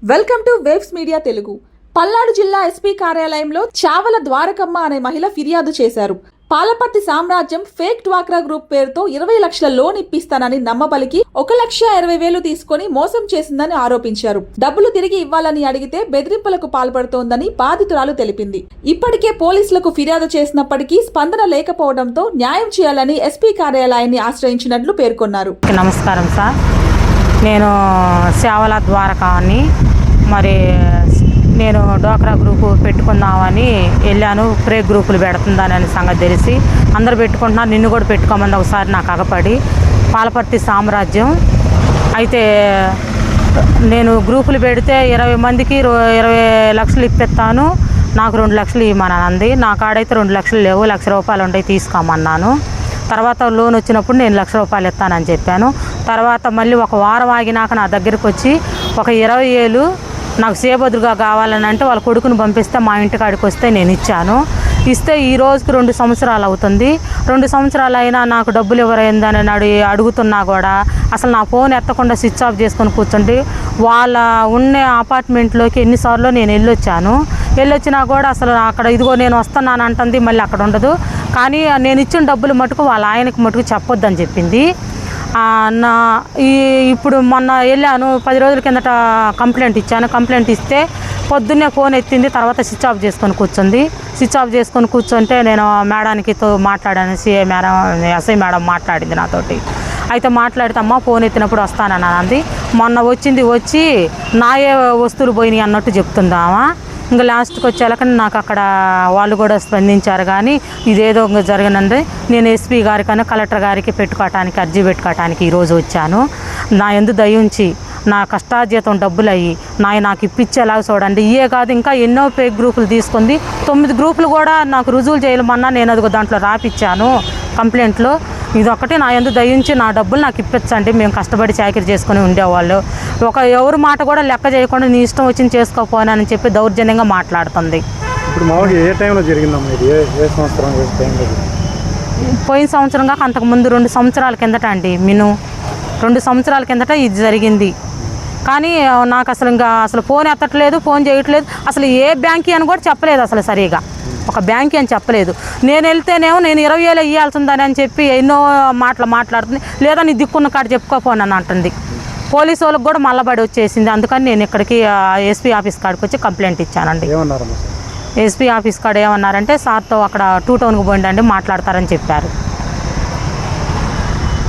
Welcome to waves media Telugu. Palnadu జిల్లా SP కార్యాలయంలో చావల ద్వారకమ్మ అనే మహిళ ఫిర్యాదు చేశారు. పాలపర్తి సామ్రాజ్యం ఫేక్ డ్వాక్రా గ్రూప్ పేరుతో 20 లక్షల లోన్ ఇప్పిస్తానని నమ్మబలికి 1,20,000 తీసుకుని మోసం చేసిందని ఆరోపించారు. డబ్బులు తిరిగి ఇవ్వాలని అడిగితే బెదిరింపులకు పాల్పడుతోందని బాధితురాలు తెలిపింది. ఇప్పటికే పోలీసులకు ఫిర్యాదు చేసినప్పటికీ స్పందన లేకపోవడంతో న్యాయం చేయాలని ఎస్పీ కార్యాలయాన్ని ఆశ్రయించినట్లు పేర్కొన్నారు. నమస్కారం సార్, నేను చావల ద్వారకాన్ని నేను డ్వాక్రా గ్రూపు పెట్టుకుందామని వెళ్ళాను. ప్రే గ్రూపులు పెడుతుందని సంగతి తెలిసి అందరు పెట్టుకుంటున్నారు, నిన్ను కూడా పెట్టుకోమని ఒకసారి నాకు అగపడి పాలపర్తి సామ్రాజ్యం అయితే నేను గ్రూపులు పెడితే 20 మందికి 20 లక్షలు ఇప్పిస్తాను, నాకు 2 లక్షలు ఇవ్వమని అంది. నా కాడైతే 2 లక్షలు లేవు, ₹1,00,000 ఉంటాయి తీసుకోమన్నాను. తర్వాత లోన్ వచ్చినప్పుడు నేను ₹1,00,000 ఇస్తానని చెప్పాను. తర్వాత మళ్ళీ ఒక వారం ఆగినాక నా దగ్గరికి వచ్చి ఒక 20,000 నాకు సేబదురుగా కావాలని అంటే వాళ్ళ కొడుకుని పంపిస్తే మా ఇంటికాడికి వస్తే నేను ఇచ్చాను. ఇస్తే ఈ రోజుకి 2 సంవత్సరాలు అవుతుంది. 2 సంవత్సరాలు అయినా నాకు డబ్బులు ఎవరైందని అడుగుతున్నా కూడా అసలు నా ఫోన్ ఎత్తకుండా స్విచ్ ఆఫ్ చేసుకొని కూర్చుంటే వాళ్ళ ఉన్న అపార్ట్మెంట్లోకి ఎన్నిసార్లు నేను వెళ్ళొచ్చినా కూడా అసలు అక్కడ ఇదిగో నేను వస్తున్నాను అంటుంది, మళ్ళీ అక్కడ ఉండదు. కానీ నేను ఇచ్చిన డబ్బులు మటుకు వాళ్ళ ఆయనకి మటుకు చెప్పొద్దని చెప్పింది. ఇప్పుడు మొన్న వెళ్ళాను, 10 రోజుల కిందట కంప్లైంట్ ఇచ్చాను. కంప్లైంట్ ఇస్తే పొద్దున్నే ఫోన్ ఎత్తింది, తర్వాత స్విచ్ ఆఫ్ చేసుకొని కూర్చుంది. స్విచ్ ఆఫ్ చేసుకొని కూర్చుంటే నేను మేడానికి మాట్లాడాను, సిఐ మేడం, ఎస్ఐ మేడం మాట్లాడింది నాతోటి. అయితే మాట్లాడితే అమ్మ ఫోన్ ఎత్తినప్పుడు వస్తానని అంది. మొన్న వచ్చి నాయే వస్తువులు పోయినాయి అన్నట్టు చెప్తుందామా. ఇంకా లాస్ట్కి వచ్చేలాక నాకు అక్కడ వాళ్ళు కూడా స్పందించారు. కానీ ఇదేదో ఇంకా జరగనండి, నేను ఎస్పీ గారికన్నా కలెక్టర్ గారికి అర్జీ పెట్టుకోవటానికి ఈరోజు వచ్చాను. నా యందు దయ ఉంచి నా కష్టార్జితం డబ్బులు అయ్యి నాకు ఇప్పించేలాగా చూడండి. ఇయే కాదు ఇంకా ఎన్నో ఫేక్ గ్రూపులు తీసుకుంది, 9 గ్రూపులు కూడా నాకు రుజువులు చేయమన్నా నేను అదిగో దాంట్లో రాపిచ్చాను కంప్లైంట్లో. ఇదొక్కటి నా యందు దయించి నా డబ్బులు నాకు ఇప్పించండి, మేము కష్టపడి చాకరీ చేసుకుని ఉండేవాళ్ళు. ఎవరి మాట కూడా లెక్క చేయకుండా నీ ఇష్టం వచ్చింది చేసుకోపోనని చెప్పి దౌర్జన్యంగా మాట్లాడుతుంది. ఇప్పుడు మామూలుగా ఏ టైంలో జరిగిందమ్మా ఇది? ఏ సంవత్సరం పోయిన సంవత్సరం కాక అంతకుముందు 2 సంవత్సరాల కిందట అండి, 2 సంవత్సరాల కిందట ఇది జరిగింది. కానీ నాకు అసలు ఫోన్ ఎత్తట్లేదు, ఫోన్ చేయట్లేదు, అసలు ఏ బ్యాంకి అని కూడా చెప్పలేదు, అసలు సరిగా ఒక బ్యాంకి అని చెప్పలేదు. నేను వెళ్తేనేమో నేను 20,000 ఇవ్వాల్సిందని అని చెప్పి ఎన్నో మాట్లాడుతుంది. లేదా నీ దిక్కున్న కాడ చెప్పుకోపోనని అంటుంది. పోలీసు వాళ్ళకి కూడా మల్లబడి వచ్చేసింది. అందుకని నేను ఇక్కడికి ఎస్పీ ఆఫీస్ కాడికి వచ్చి కంప్లైంట్ ఇచ్చానండి. ఏమన్నారు ఎస్పీ ఆఫీస్ కాడ ఏమన్నారంటే సార్తో అక్కడ 2 టౌన్కి పోయిండండి మాట్లాడతారని చెప్పారు.